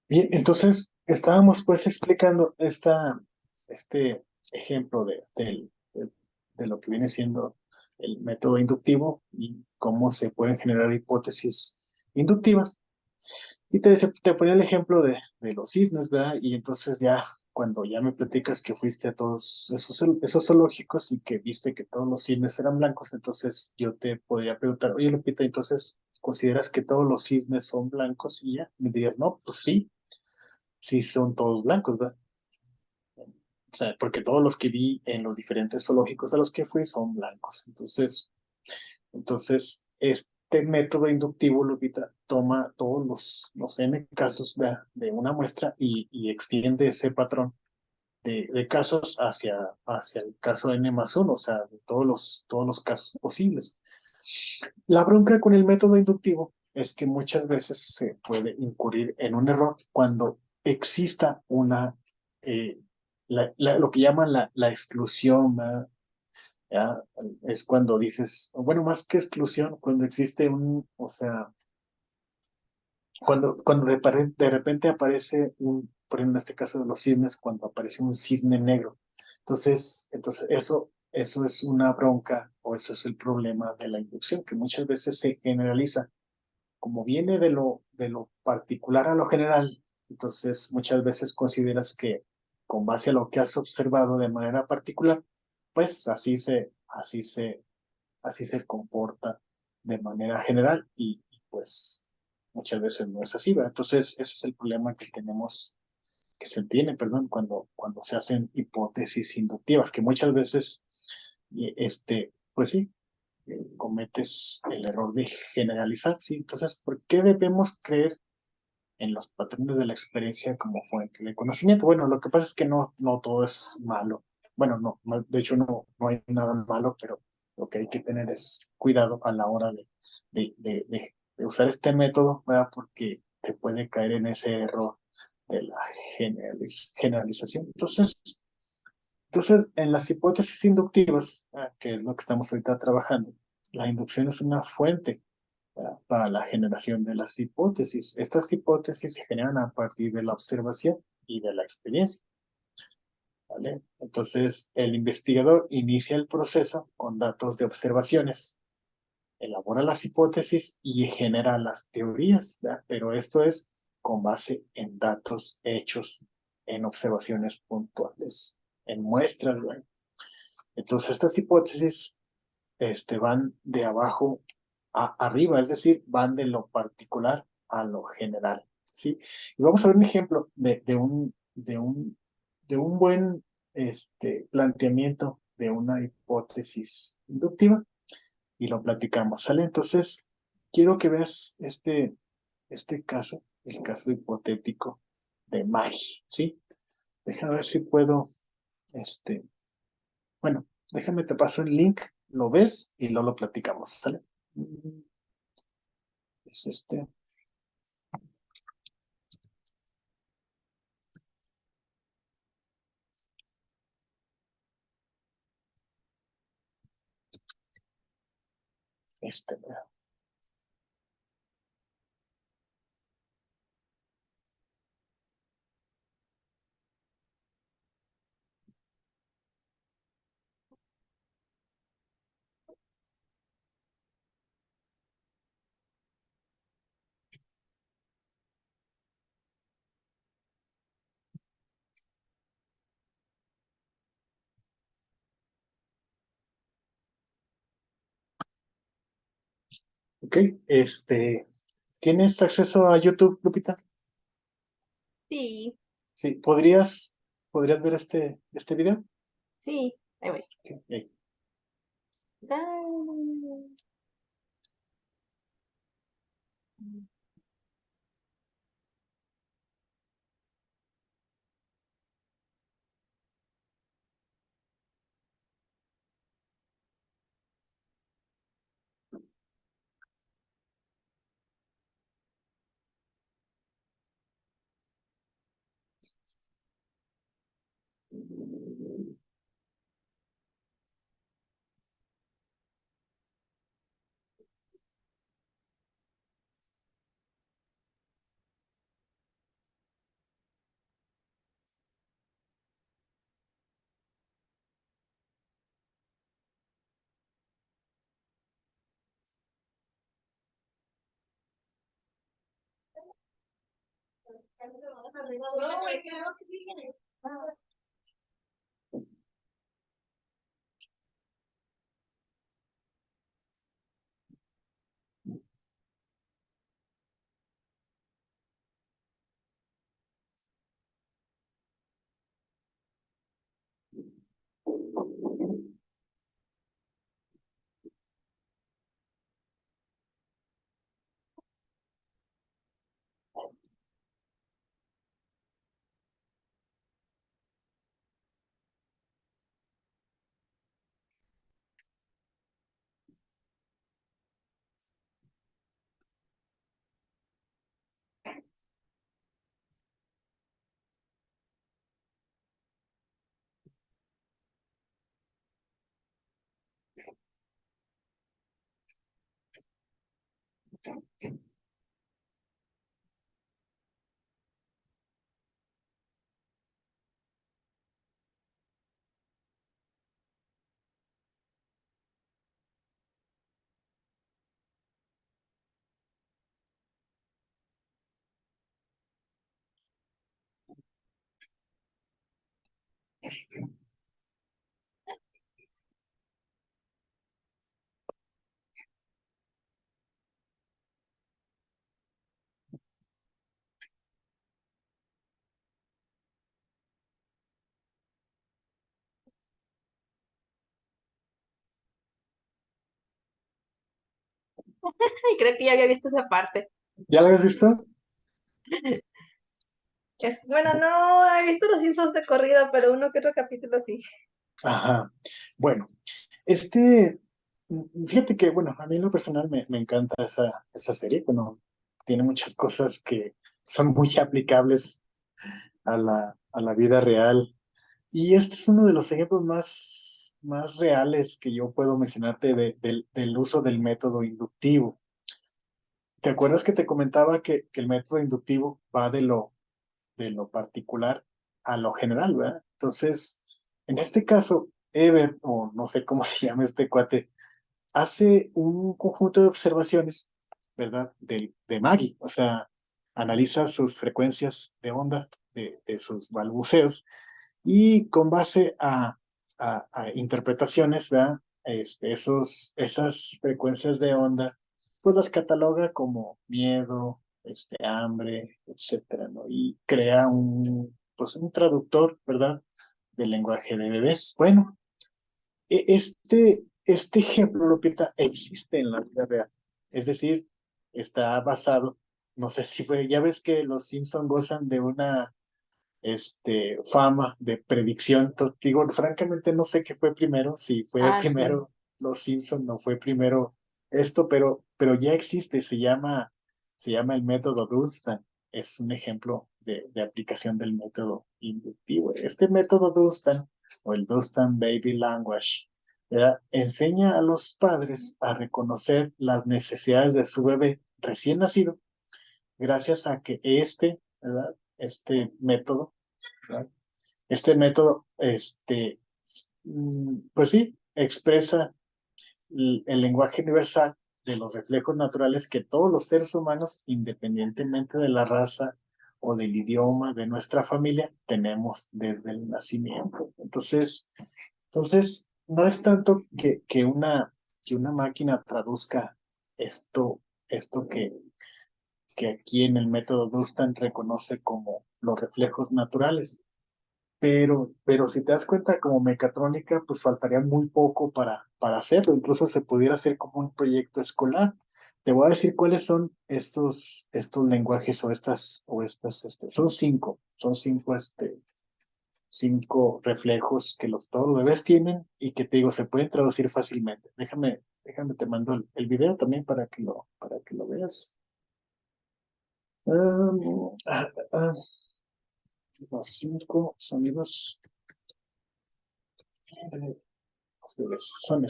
Bien, entonces estábamos pues explicando este ejemplo de lo que viene siendo el método inductivo y cómo se pueden generar hipótesis inductivas. Y te ponía el ejemplo de los cisnes, ¿verdad? Y entonces ya, cuando ya me platicas que fuiste a todos esos zoológicos y que viste que todos los cisnes eran blancos, entonces yo te podría preguntar, oye, Lupita, entonces, ¿consideras que todos los cisnes son blancos? Y ya me dirías, no, pues sí, sí son todos blancos, ¿verdad? O sea, porque todos los que vi en los diferentes zoológicos a los que fui son blancos. Entonces, este método inductivo, Lupita, toma todos los N casos de una muestra y extiende ese patrón de casos hacia el caso N más uno, o sea, de todos los casos posibles. La bronca con el método inductivo es que muchas veces se puede incurrir en un error cuando exista eh, lo que llaman la exclusión, ¿verdad? ¿Ya? Es cuando dices, bueno, más que exclusión, cuando existe o sea, cuando de repente aparece por ejemplo, en este caso de los cisnes, cuando aparece un cisne negro. Entonces eso es una bronca o eso es el problema de la inducción, que muchas veces se generaliza. Como viene de lo particular a lo general, entonces muchas veces consideras que con base a lo que has observado de manera particular, pues así se comporta de manera general pues muchas veces no es así, ¿verdad? Entonces ese es el problema que se tiene, perdón, cuando se hacen hipótesis inductivas, que muchas veces, pues sí, cometes el error de generalizar, ¿sí? Entonces, ¿por qué debemos creer en los patrones de la experiencia como fuente de conocimiento? Bueno, lo que pasa es que no todo es malo. Bueno, no, de hecho no hay nada malo, pero lo que hay que tener es cuidado a la hora de usar este método, ¿verdad? Porque te puede caer en ese error de la generalización. Entonces, en las hipótesis inductivas, que es lo que estamos ahorita trabajando, la inducción es una fuente para la generación de las hipótesis. Estas hipótesis se generan a partir de la observación y de la experiencia, ¿vale? Entonces, el investigador inicia el proceso con datos de observaciones, elabora las hipótesis y genera las teorías, ¿verdad? Pero esto es con base en datos hechos, en observaciones puntuales, en muestras, ¿verdad? Entonces, estas hipótesis van de abajo a arriba, es decir, van de lo particular a lo general, ¿sí? Y vamos a ver un ejemplo de un buen planteamiento de una hipótesis inductiva y lo platicamos, ¿sale? Entonces, quiero que veas este caso, el caso hipotético de Maggie, ¿sí? Déjame ver si puedo, este, bueno, déjame te paso el link, lo ves y luego lo platicamos, ¿sale? Es ¿verdad? Ok, ¿tienes acceso a YouTube, Lupita? Sí, Sí, ¿podrías ver este video? sí, ahí voy. Ok. Dale. Ay, creo que ya había visto esa parte. ¿Ya la has visto? Bueno, no he visto los Simpsons de corrido, pero uno que otro capítulo sí. Ajá. Bueno, fíjate que, bueno, a mí en lo personal me encanta esa serie. Bueno, tiene muchas cosas que son muy aplicables a la vida real. Y este es uno de los ejemplos más reales que yo puedo mencionarte del uso del método inductivo. ¿Te acuerdas que te comentaba que el método inductivo va de lo particular a lo general, ¿verdad? Entonces, en este caso, Ever, o no sé cómo se llama este cuate, hace un conjunto de observaciones, ¿verdad? De Maggie, o sea, analiza sus frecuencias de onda, de sus balbuceos, y con base a interpretaciones, ¿verdad? Esas frecuencias de onda, pues las cataloga como miedo, hambre, etcétera, ¿no? Y crea pues un traductor, ¿verdad? Del lenguaje de bebés. Bueno, este ejemplo, Lupita, existe en la vida real. Es decir, está basado, no sé si fue, ya ves que los Simpson gozan de una fama de predicción. Entonces, digo, francamente no sé qué fue primero, si fue Ah, sí. primero los Simpson, no fue primero esto, pero ya existe, se llama el método Dunstan. Es un ejemplo de aplicación del método inductivo. Este método Dunstan, o el Dunstan Baby Language, ¿verdad? Enseña a los padres a reconocer las necesidades de su bebé recién nacido, gracias a que ¿verdad? Este método, ¿verdad? Este método, pues sí, expresa el lenguaje universal de los reflejos naturales que todos los seres humanos, independientemente de la raza o del idioma de nuestra familia, tenemos desde el nacimiento. Entonces no es tanto que una máquina traduzca esto que aquí en el método Dunstan reconoce como los reflejos naturales. Pero si te das cuenta, como mecatrónica, pues faltaría muy poco para hacerlo. Incluso se pudiera hacer como un proyecto escolar. Te voy a decir cuáles son estos lenguajes son cinco reflejos que todos los bebés tienen y que te digo, se pueden traducir fácilmente. Déjame, te mando el video también para que lo veas. Um, ah, ah, los cinco sonidos de los bebés son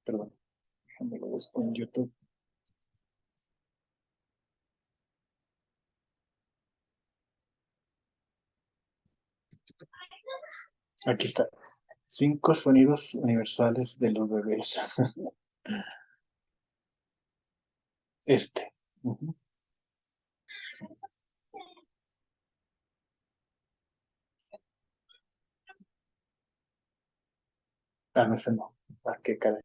perdón, déjame lo busco en YouTube. Aquí está. Cinco sonidos universales de los bebés. Este. Ujú. Ah, no, ese no. Ah, qué caray.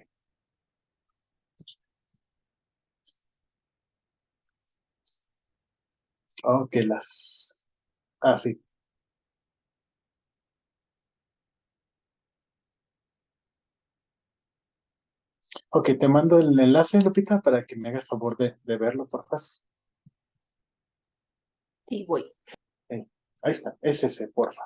Ok, las. Ah, sí. Ok, te mando el enlace, Lupita, para que me hagas favor de verlo, por favor. Sí, voy. Ahí está, es ese, porfa.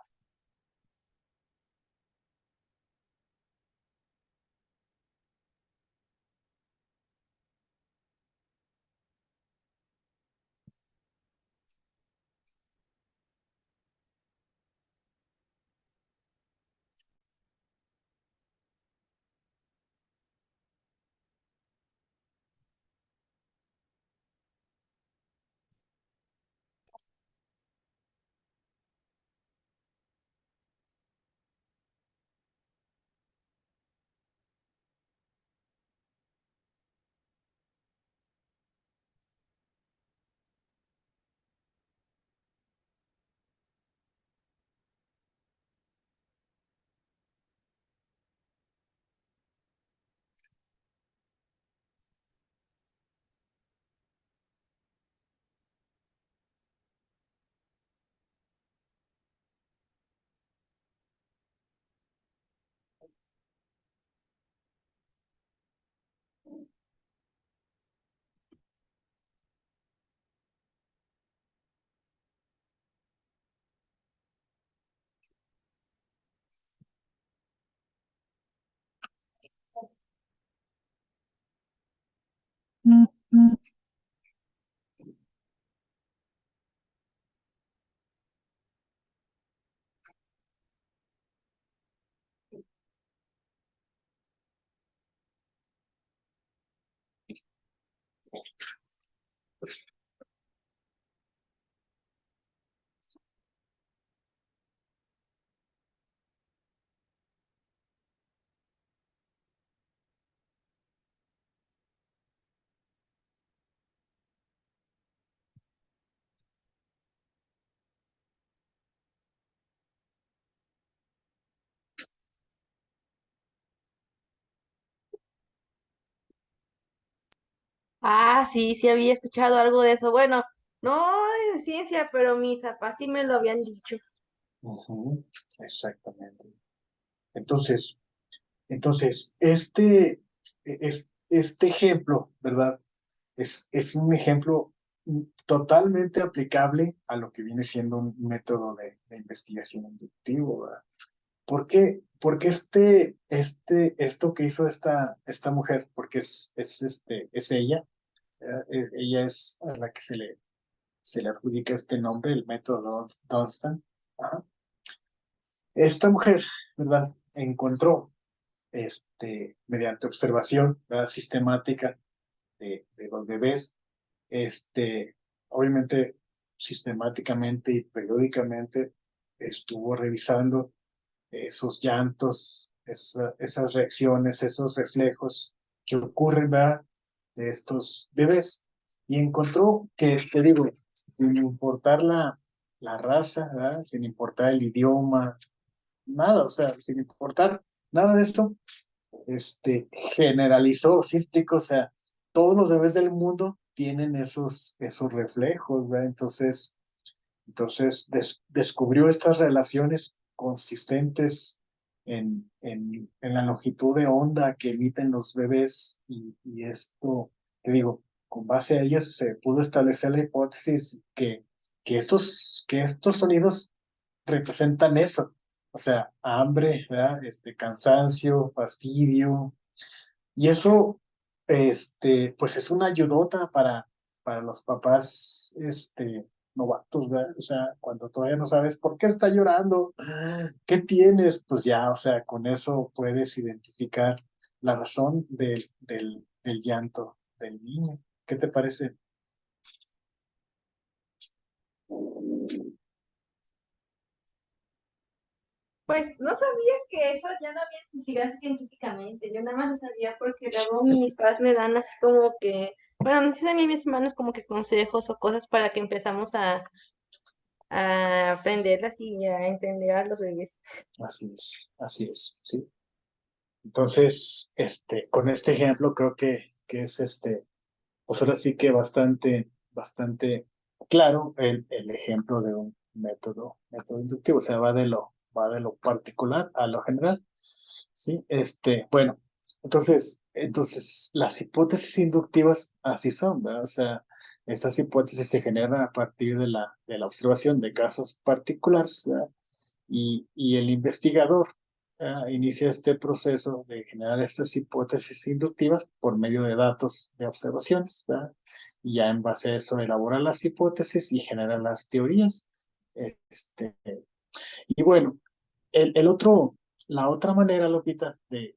Ah, sí, sí había escuchado algo de eso. Bueno, no de ciencia, pero mis papás sí me lo habían dicho. Ujú, exactamente. Entonces, este ejemplo, ¿verdad? Es un ejemplo totalmente aplicable a lo que viene siendo un método de investigación inductivo, ¿verdad? ¿Por qué? Porque esto que hizo esta mujer, porque es ella, ella es a la que se le adjudica este nombre, el método Dunstan. Ajá. Esta mujer, ¿verdad? Encontró, mediante observación, ¿verdad? Sistemática de los bebés, este, obviamente sistemáticamente y periódicamente estuvo revisando esos llantos, esas reacciones, esos reflejos que ocurren, ¿verdad? De estos bebés. Y encontró que, te digo, sin importar la raza, ¿verdad? Sin importar el idioma, nada, o sea, sin importar nada de esto, generalizó, sí explico, o sea, todos los bebés del mundo tienen esos reflejos, ¿verdad? Entonces descubrió estas relaciones consistentes en la longitud de onda que emiten los bebés y esto, te digo, con base a ellos se pudo establecer la hipótesis que estos sonidos representan eso, o sea, hambre, ¿verdad? Cansancio, fastidio, y eso, pues es una ayudota para los papás, novatos, ¿verdad? O sea, cuando todavía no sabes por qué está llorando, qué tienes, pues ya, o sea, con eso puedes identificar la razón del llanto del niño. ¿Qué te parece? Pues no sabía que eso ya no había investigado científicamente. Yo nada más lo sabía porque luego mis padres me dan así como que Bueno, no sé si a mí mis hermanos como que consejos o cosas para que empezamos a aprenderlas y a entender a los bebés. así es, ¿sí? Entonces, con este ejemplo creo que es pues ahora sí que bastante claro el ejemplo de un método inductivo, o sea, va de lo particular a lo general, ¿sí? Bueno, entonces las hipótesis inductivas así son, ¿verdad? O sea, estas hipótesis se generan a partir de la observación de casos particulares, ¿verdad? Y el investigador inicia este proceso de generar estas hipótesis inductivas por medio de datos de observaciones, ¿verdad? Y ya en base a eso elabora las hipótesis y genera las teorías. Este, y bueno, el otro, la otra manera, Lupita, de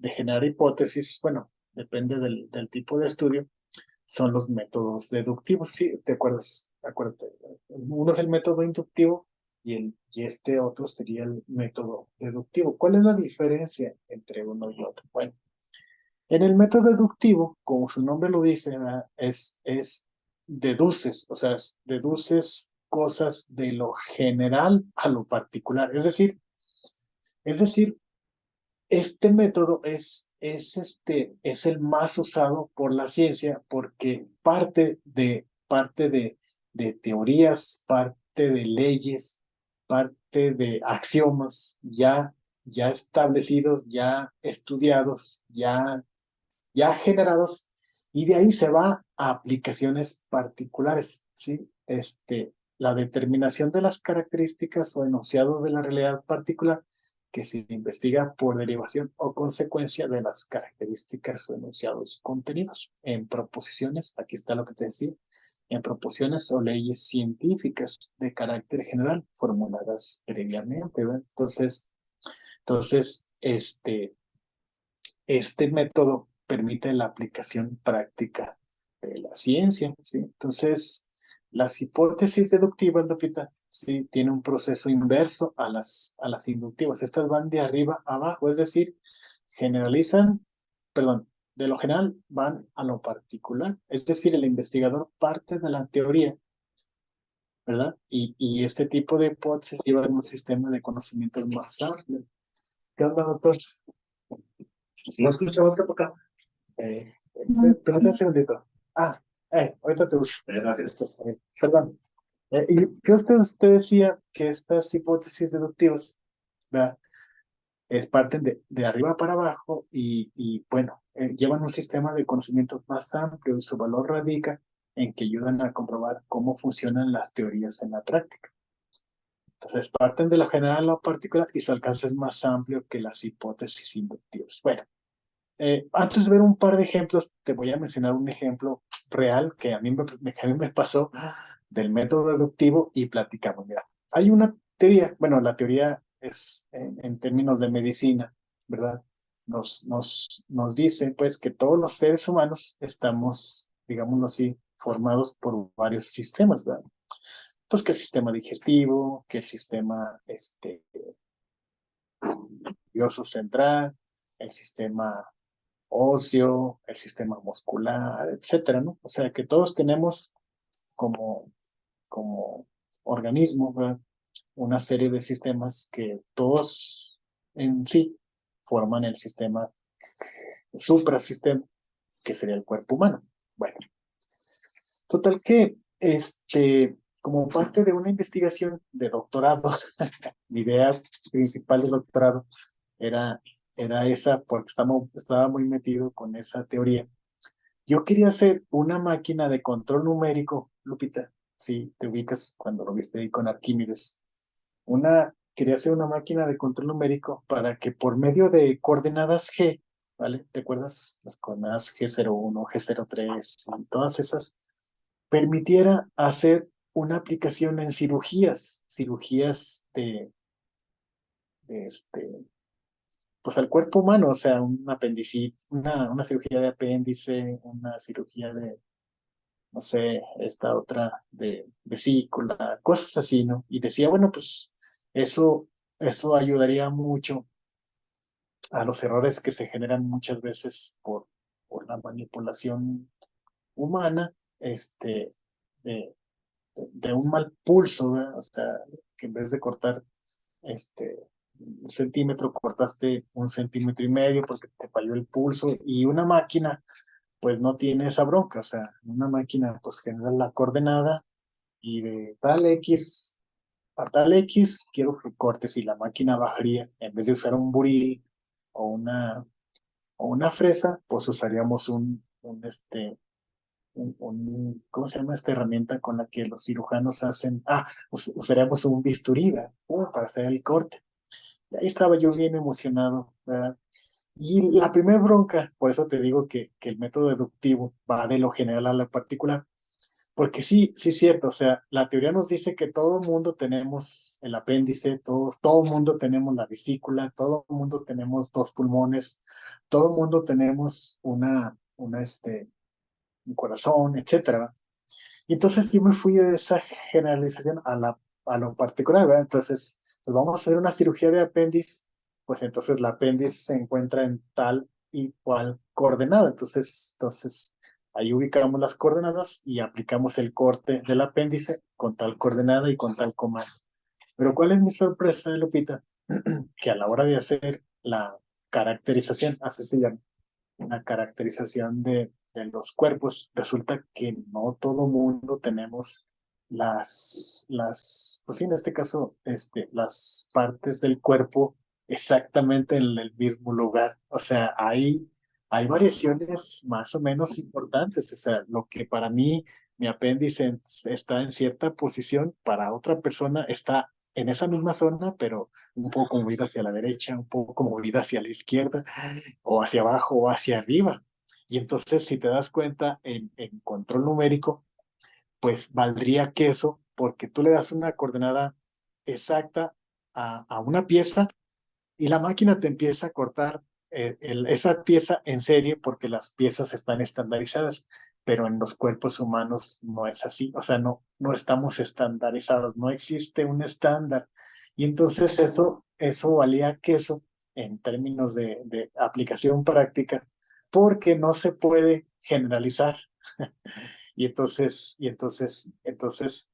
generar hipótesis, bueno, depende del tipo de estudio, son los métodos deductivos. Sí, ¿te acuerdas? Acuérdate. Uno es el método inductivo y este otro sería el método deductivo. ¿Cuál es la diferencia entre uno y otro? Bueno, en el método deductivo, como su nombre lo dice, ¿verdad? Es deduces, o sea, deduces cosas de lo general a lo particular. Es decir, este método es el más usado por la ciencia porque parte de teorías, parte de leyes, parte de axiomas ya establecidos, ya estudiados, ya generados, y de ahí se va a aplicaciones particulares, ¿sí? La determinación de las características o enunciados de la realidad particular que se investiga por derivación o consecuencia de las características o enunciados contenidos en proposiciones, aquí está lo que te decía, en proposiciones o leyes científicas de carácter general formuladas previamente, ¿verdad? Entonces, este método permite la aplicación práctica de la ciencia, ¿sí? Entonces, las hipótesis deductivas, Lupita, sí, tienen un proceso inverso a las inductivas. Estas van de arriba a abajo, es decir, generalizan, perdón, de lo general van a lo particular. Es decir, el investigador parte de la teoría, ¿verdad? Y este tipo de hipótesis llevan un sistema de conocimientos más amplio. ¿Qué onda, doctor? ¿No escuchabas que acá? Eh, Espérate un segundito. Ah, ahorita te uso. Gracias. Perdón. ¿Y qué usted decía que estas hipótesis deductivas, ¿verdad? Parten de arriba para abajo y bueno, llevan un sistema de conocimientos más amplio y su valor radica en que ayudan a comprobar cómo funcionan las teorías en la práctica. Entonces, parten de lo general a lo particular y su alcance es más amplio que las hipótesis inductivas. Bueno, antes de ver un par de ejemplos, te voy a mencionar un ejemplo real que a mí me pasó del método deductivo y platicamos. Mira, hay una teoría, bueno, la teoría es en términos de medicina, ¿verdad? Nos dice pues que todos los seres humanos estamos, digámoslo así, formados por varios sistemas, ¿verdad? Pues que el sistema digestivo, que el sistema nervioso central, el sistema óseo, el sistema muscular, etcétera, ¿no? O sea, que todos tenemos como organismo, ¿verdad? Una serie de sistemas que todos en sí forman el sistema suprasistema, que sería el cuerpo humano. Bueno, total que como parte de una investigación de doctorado, mi idea principal de doctorado era, era esa, porque estaba muy metido con esa teoría. Yo quería hacer una máquina de control numérico, Lupita, si te ubicas cuando lo viste ahí con Arquímedes. Quería hacer una máquina de control numérico para que por medio de coordenadas G, ¿vale? ¿Te acuerdas? Las coordenadas G01, G03 y todas esas, permitiera hacer una aplicación en cirugías de pues al cuerpo humano, o sea, un apendicitis, una cirugía de apéndice, una cirugía de no sé, esta otra de vesícula, cosas así, ¿no? Y decía, bueno, pues eso ayudaría mucho a los errores que se generan muchas veces por la manipulación, humana, de, de un mal pulso, ¿verdad? O sea, que en vez de cortar este, 1 centímetro, cortaste 1,5 centímetros porque te falló el pulso, y una máquina pues no tiene esa bronca. O sea, una máquina pues genera la coordenada y de tal X a tal X quiero que cortes, y la máquina bajaría, en vez de usar un buril o una fresa, pues usaríamos ¿cómo se llama esta herramienta con la que los cirujanos hacen? Usaríamos un bisturí, ¿verdad? Para hacer el corte. Y ahí estaba yo bien emocionado, ¿verdad? Y la primera bronca, por eso te digo que el método deductivo va de lo general a lo particular, porque sí, sí es cierto. O sea, la teoría nos dice que todo mundo tenemos el apéndice, todo mundo tenemos la vesícula, todo mundo tenemos 2 pulmones, todo mundo tenemos un corazón, etcétera. Y entonces yo me fui de esa generalización a lo particular, ¿verdad? Entonces, pues vamos a hacer una cirugía de apéndice, pues entonces la apéndice se encuentra en tal y cual coordenada. Entonces ahí ubicamos las coordenadas y aplicamos el corte del apéndice con tal coordenada y con tal comando. Pero ¿cuál es mi sorpresa, Lupita? Que a la hora de hacer la caracterización, así se llama, la caracterización de los cuerpos, resulta que no todo mundo tenemos pues sí, en este caso, las partes del cuerpo exactamente en el mismo lugar. O sea, hay variaciones más o menos importantes. O sea, lo que para mí mi apéndice está en cierta posición, para otra persona está en esa misma zona, pero un poco movida hacia la derecha, un poco movida hacia la izquierda, o hacia abajo o hacia arriba. Y entonces, si te das cuenta, en control numérico, pues valdría queso, porque tú le das una coordenada exacta a una pieza, y la máquina te empieza a cortar esa pieza en serie, porque las piezas están estandarizadas, pero en los cuerpos humanos no es así. O sea, no estamos estandarizados, no existe un estándar. Y entonces eso valía queso en términos de aplicación práctica, porque no se puede generalizar. Y entonces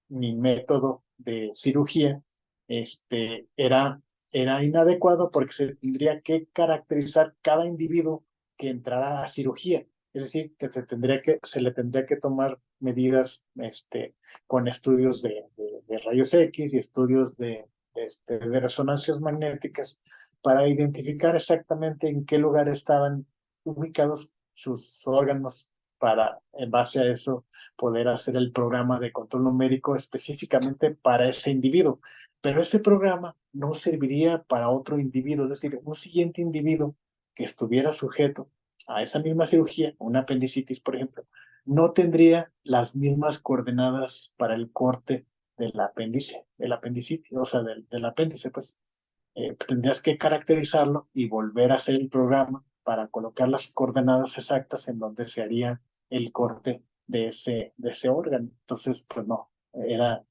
mi método de cirugía era inadecuado, porque se tendría que caracterizar cada individuo que entrara a cirugía. Es decir, se le tendría que tomar medidas con estudios de rayos X y estudios de resonancias magnéticas, para identificar exactamente en qué lugar estaban ubicados sus órganos, para, en base a eso, poder hacer el programa de control numérico específicamente para ese individuo. Pero ese programa no serviría para otro individuo, es decir, un siguiente individuo que estuviera sujeto a esa misma cirugía, una apendicitis, por ejemplo, no tendría las mismas coordenadas para el corte del apendicitis, o sea, del apéndice. Pues tendrías que caracterizarlo y volver a hacer el programa para colocar las coordenadas exactas en donde se haría el corte de ese órgano. Entonces, pues no, era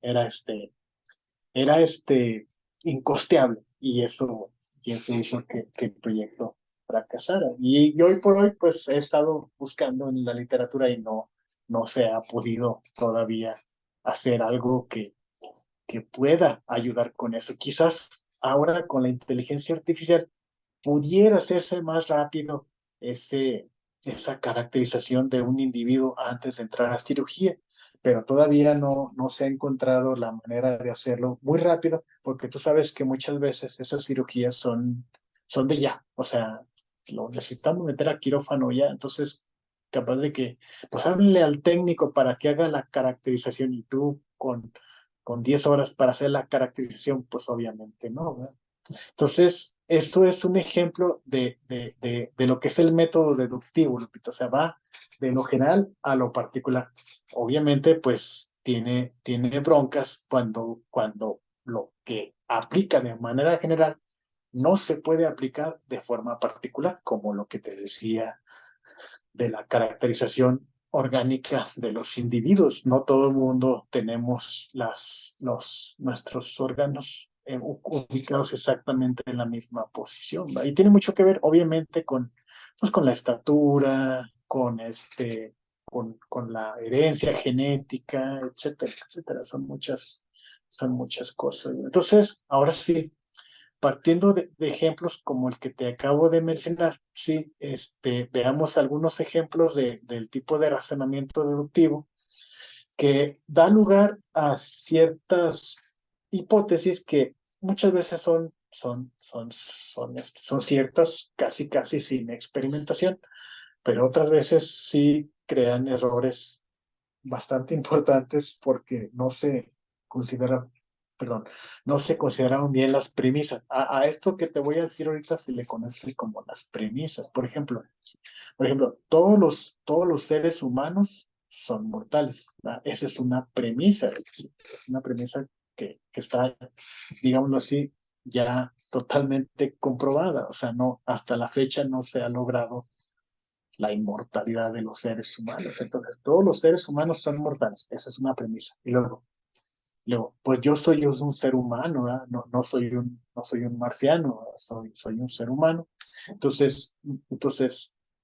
incosteable, y eso hizo que el proyecto fracasara. Y hoy por hoy, pues he estado buscando en la literatura, y no se ha podido todavía hacer algo que pueda ayudar con eso. Quizás ahora, con la inteligencia artificial, pudiera hacerse más rápido ese, esa caracterización de un individuo antes de entrar a cirugía, pero todavía no se ha encontrado la manera de hacerlo muy rápido, porque tú sabes que muchas veces esas cirugías son de ya. O sea, lo necesitamos meter a quirófano ya. Entonces, capaz de que, pues háblale al técnico para que haga la caracterización, y tú con 10 horas para hacer la caracterización, pues obviamente no, ¿verdad? Entonces, eso es un ejemplo de lo que es el método deductivo, Lupita. O sea, va de lo general a lo particular. Obviamente, pues tiene broncas cuando lo que aplica de manera general no se puede aplicar de forma particular, como lo que te decía de la caracterización orgánica de los individuos. No todo el mundo tenemos nuestros órganos ubicados exactamente en la misma posición, ¿va? Y tiene mucho que ver, obviamente, pues, con la estatura, con la herencia genética, etcétera, etcétera. Son muchas cosas. Entonces, ahora sí, partiendo de ejemplos como el que te acabo de mencionar, sí, veamos algunos ejemplos del tipo de razonamiento deductivo que da lugar a ciertas hipótesis que muchas veces son ciertas casi casi sin experimentación, pero otras veces sí crean errores bastante importantes porque no se considera, perdón, no se consideraron bien las premisas. A esto que te voy a decir ahorita se le conoce como las premisas. Por ejemplo, todos los seres humanos son mortales, ¿verdad? Esa es una premisa, es una premisa que está, digámoslo así, ya totalmente comprobada. O sea, no, hasta la fecha no se ha logrado la inmortalidad de los seres humanos. Entonces, todos los seres humanos son mortales. Esa es una premisa. Y luego, pues yo soy un ser humano, ¿verdad? No soy un marciano, soy un ser humano. Entonces,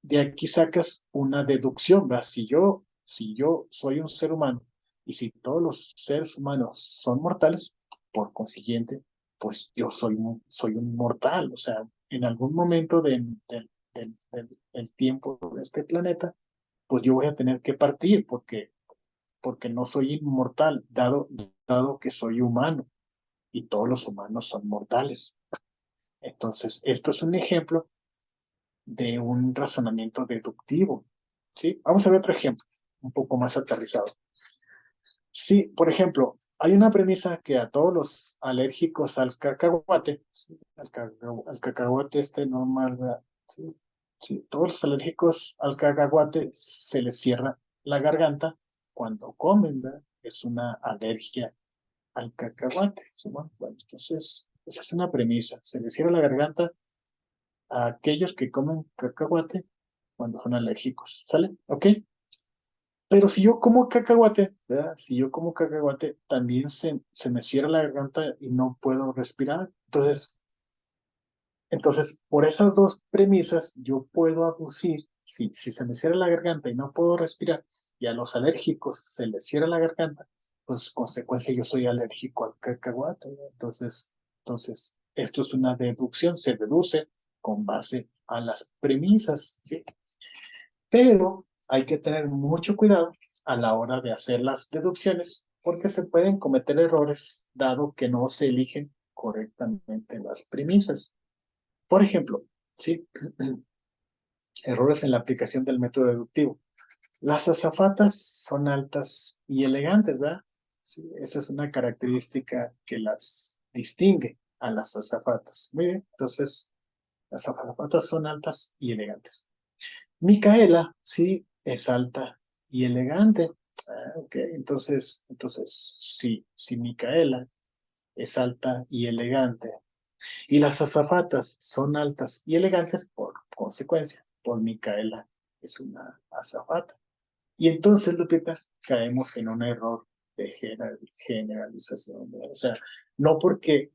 de aquí sacas una deducción, ¿verdad? Si yo soy un ser humano y si todos los seres humanos son mortales, por consiguiente, pues yo soy un mortal. O sea, en algún momento del tiempo de este planeta, pues yo voy a tener que partir porque no soy inmortal, dado que soy humano y todos los humanos son mortales. Entonces, esto es un ejemplo de un razonamiento deductivo, ¿sí? Vamos a ver otro ejemplo, un poco más aterrizado. Sí, por ejemplo, hay una premisa que a todos los alérgicos al cacahuate, ¿sí? Al cacahuate normal, ¿verdad? Sí, sí, todos los alérgicos al cacahuate se les cierra la garganta cuando comen, ¿verdad? Es una alergia al cacahuate, ¿sí? Bueno, entonces, esa es una premisa. Se les cierra la garganta a aquellos que comen cacahuate cuando son alérgicos, ¿sale? ¿Ok? Pero si yo como cacahuate, ¿verdad? Si yo como cacahuate, también se me cierra la garganta y no puedo respirar. Entonces, por esas dos premisas, yo puedo aducir, si se me cierra la garganta y no puedo respirar, y a los alérgicos se les cierra la garganta, pues consecuencia yo soy alérgico al cacahuate, ¿no? Entonces, esto es una deducción, se deduce con base a las premisas, ¿sí? Pero hay que tener mucho cuidado a la hora de hacer las deducciones, porque se pueden cometer errores dado que no se eligen correctamente las premisas. Por ejemplo, ¿sí? Errores en la aplicación del método deductivo. Las azafatas son altas y elegantes, ¿verdad? Sí, esa es una característica que las distingue a las azafatas. Muy bien, entonces las azafatas son altas y elegantes. Micaela, sí, es alta y elegante. Ok, entonces si Micaela es alta y elegante, y las azafatas son altas y elegantes, por consecuencia, por Micaela es una azafata. Y entonces, Lupita, caemos en un error de generalización, ¿verdad? O sea, no porque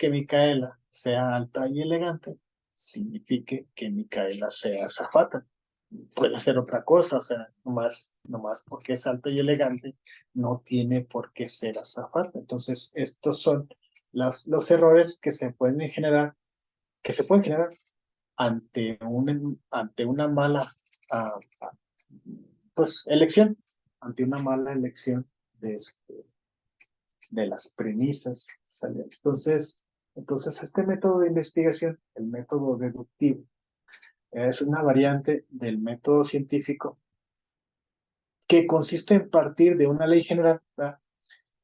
Micaela sea alta y elegante, signifique que Micaela sea azafata. Puede ser otra cosa, o sea, nomás porque es alta y elegante, no tiene por qué ser azafata. Entonces, estos son los errores que se pueden generar ante una mala ah, ah, pues elección, ante una mala elección de las premisas, ¿sale? Entonces este método de investigación, el método deductivo, es una variante del método científico que consiste en partir de una ley general, ¿verdad?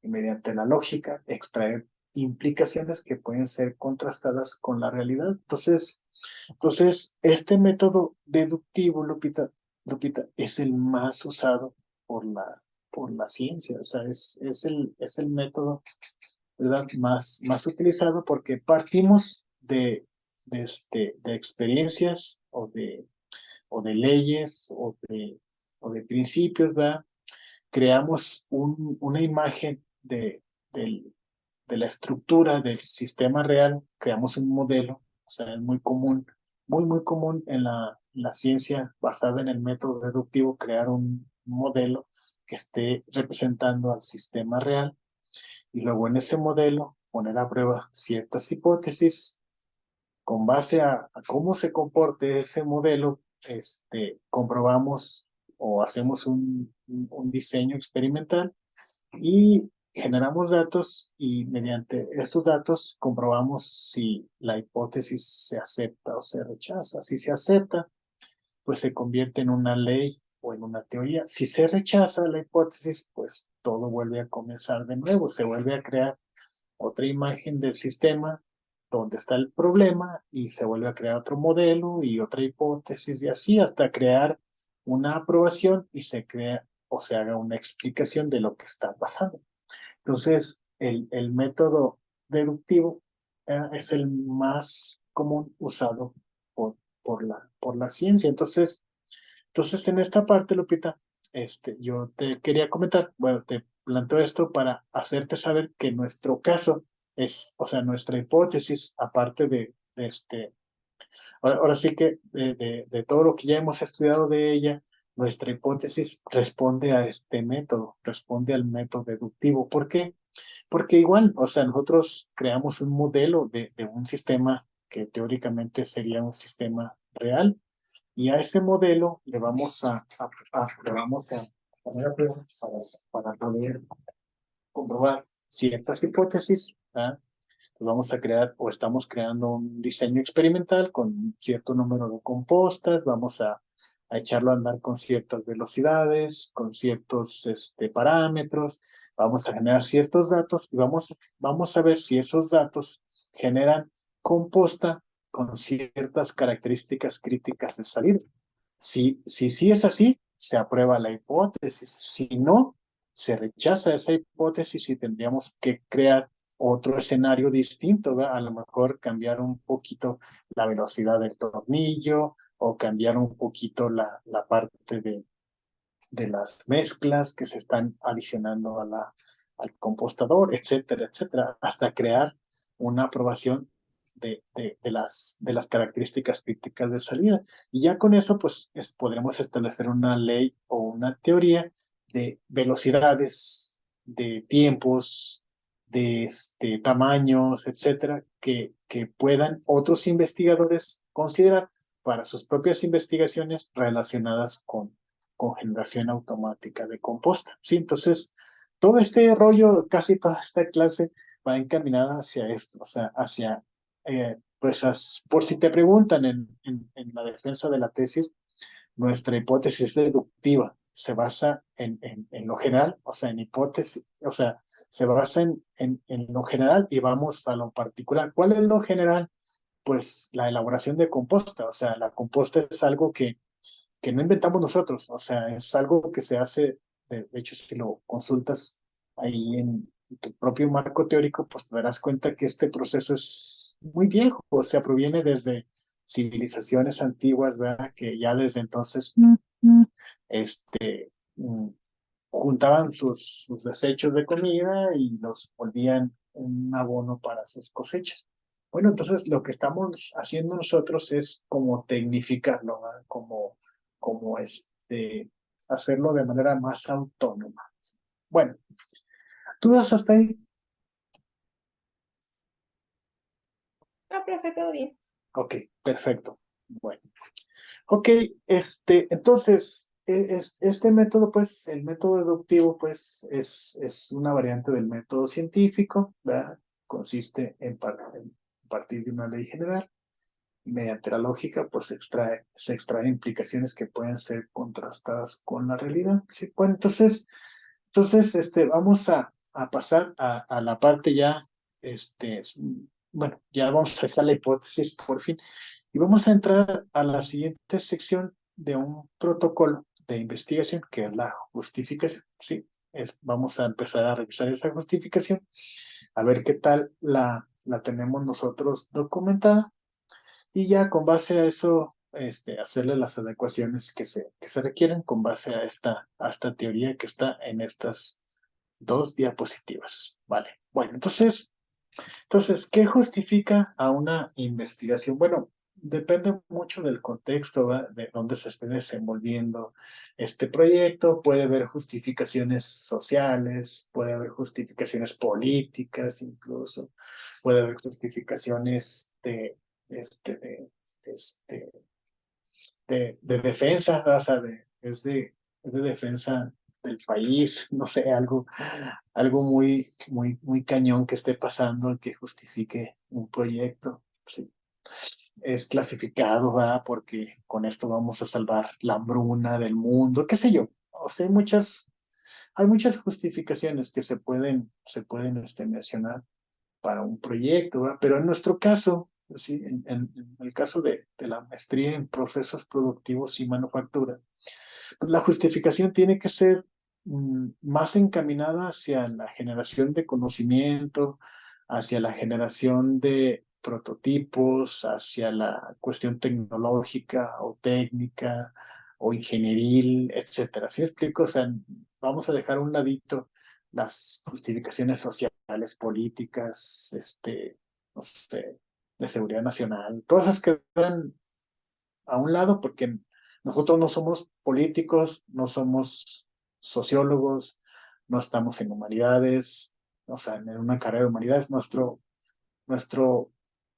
Y mediante la lógica extraer implicaciones que pueden ser contrastadas con la realidad. Entonces este método deductivo, Lupita, es el más usado por la ciencia. O sea, es el método, ¿verdad? Más utilizado porque partimos de experiencias o de leyes o de principios, ¿verdad? Creamos una imagen del- de la estructura del sistema real, creamos un modelo. O sea, es muy común, muy, muy común en la ciencia basada en el método deductivo crear un modelo que esté representando al sistema real y luego en ese modelo poner a prueba ciertas hipótesis con base a cómo se comporte ese modelo, comprobamos o hacemos un diseño experimental y generamos datos y mediante estos datos comprobamos si la hipótesis se acepta o se rechaza. Si se acepta, pues se convierte en una ley o en una teoría. Si se rechaza la hipótesis, pues todo vuelve a comenzar de nuevo, se vuelve a crear otra imagen del sistema donde está el problema y se vuelve a crear otro modelo y otra hipótesis y así hasta crear una aprobación y se crea o se haga una explicación de lo que está pasando. Entonces, el método deductivo es el más común usado por, por la ciencia. Entonces, en esta parte, Lupita, yo te quería comentar, bueno, te planteo esto para hacerte saber que nuestro caso es, o sea, nuestra hipótesis, aparte ahora sí que de todo lo que ya hemos estudiado de ella, nuestra hipótesis responde a este método, responde al método deductivo. ¿Por qué? Porque igual, o sea, nosotros creamos un modelo de un sistema que teóricamente sería un sistema real y a ese modelo le vamos le vamos a poner a prueba para poder comprobar ciertas hipótesis. ¿Ah? Vamos a crear o estamos creando un diseño experimental con cierto número de compostas, vamos a echarlo a andar con ciertas velocidades, con ciertos parámetros, vamos a generar ciertos datos y vamos a ver si esos datos generan composta con ciertas características críticas de salida. Si sí es así, se aprueba la hipótesis. Si no, se rechaza esa hipótesis y tendríamos que crear otro escenario distinto, ¿verdad? A lo mejor cambiar un poquito la velocidad del tornillo o cambiar un poquito la parte de las mezclas que se están adicionando al compostador, etcétera, etcétera, hasta crear una aprobación de las características críticas de salida. Y ya con eso, pues, podremos establecer una ley o una teoría de velocidades, de tiempos, de tamaños, etcétera, que puedan otros investigadores considerar para sus propias investigaciones relacionadas con generación automática de composta. Sí, entonces, todo este rollo, casi toda esta clase va encaminada hacia esto, o sea, hacia, pues, por si te preguntan en la defensa de la tesis, nuestra hipótesis deductiva se basa en lo general, o sea, en hipótesis, o sea, se basa en lo general y vamos a lo particular. ¿Cuál es lo general? Pues la elaboración de composta, o sea, la composta es algo que no inventamos nosotros, o sea, es algo que se hace, de hecho, si lo consultas ahí en tu propio marco teórico, pues te darás cuenta que este proceso es muy viejo, o sea, proviene desde civilizaciones antiguas, ¿verdad? Que ya desde entonces, este, mm, juntaban sus desechos de comida y los volvían un abono para sus cosechas. Bueno, entonces lo que estamos haciendo nosotros es como tecnificarlo, ¿verdad? Como hacerlo de manera más autónoma. Bueno, ¿dudas hasta ahí? Ah, profe, todo bien. Ok, perfecto. Bueno, ok, entonces, este método, pues, el método deductivo, pues, es una variante del método científico, ¿verdad? Consiste en partir de una ley general y mediante la lógica, pues, se extrae implicaciones que pueden ser contrastadas con la realidad. ¿Sí? Bueno, entonces, vamos a pasar a la parte ya, bueno, ya vamos a dejar la hipótesis por fin y vamos a entrar a la siguiente sección de un protocolo de investigación, que es la justificación. Sí, vamos a empezar a revisar esa justificación, a ver qué tal la tenemos nosotros documentada y ya con base a eso, hacerle las adecuaciones que se requieren con base a esta teoría que está en estas dos diapositivas. Vale. Bueno, entonces, ¿qué justifica a una investigación? Bueno, depende mucho del contexto, ¿va? De dónde se esté desenvolviendo este proyecto. Puede haber justificaciones sociales, puede haber justificaciones políticas incluso, puede haber justificaciones este, de, este, de defensa, o sea, es de defensa del país, no sé, algo muy cañón que esté pasando que justifique un proyecto. Sí. Es clasificado, ¿va? Porque con esto vamos a salvar la hambruna del mundo, qué sé yo. O sea, hay muchas justificaciones que se pueden mencionar para un proyecto, ¿va? Pero en nuestro caso, sí, en el caso de la maestría en procesos productivos y manufactura, pues la justificación tiene que ser más encaminada hacia la generación de conocimiento, hacia la generación de prototipos, hacia la cuestión tecnológica o técnica o ingenieril, etcétera. ¿Sí me explico? O sea, vamos a dejar a un ladito las justificaciones sociales, políticas, no sé, de seguridad nacional, todas esas quedan a un lado porque nosotros no somos políticos, no somos sociólogos, no estamos en humanidades, o sea, en una carrera de humanidades, nuestro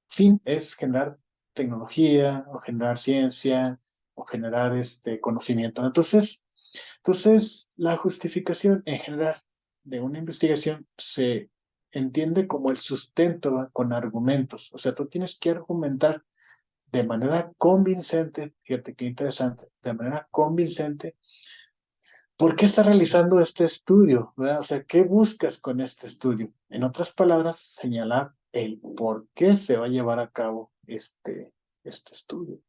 fin es generar tecnología o generar ciencia o generar conocimiento. Entonces, la justificación en general de una investigación se entiende como el sustento, ¿va? Con argumentos. O sea, tú tienes que argumentar de manera convincente, fíjate qué interesante, de manera convincente, ¿por qué estás realizando este estudio? ¿Verdad? O sea, ¿qué buscas con este estudio? En otras palabras, señalar el por qué se va a llevar a cabo este estudio.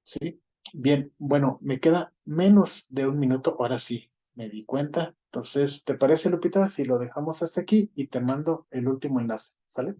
¿Sí? Bien, bueno, me queda menos de un minuto, ahora sí, me di cuenta. Entonces, ¿te parece, Lupita, si lo dejamos hasta aquí y te mando el último enlace? ¿Sale?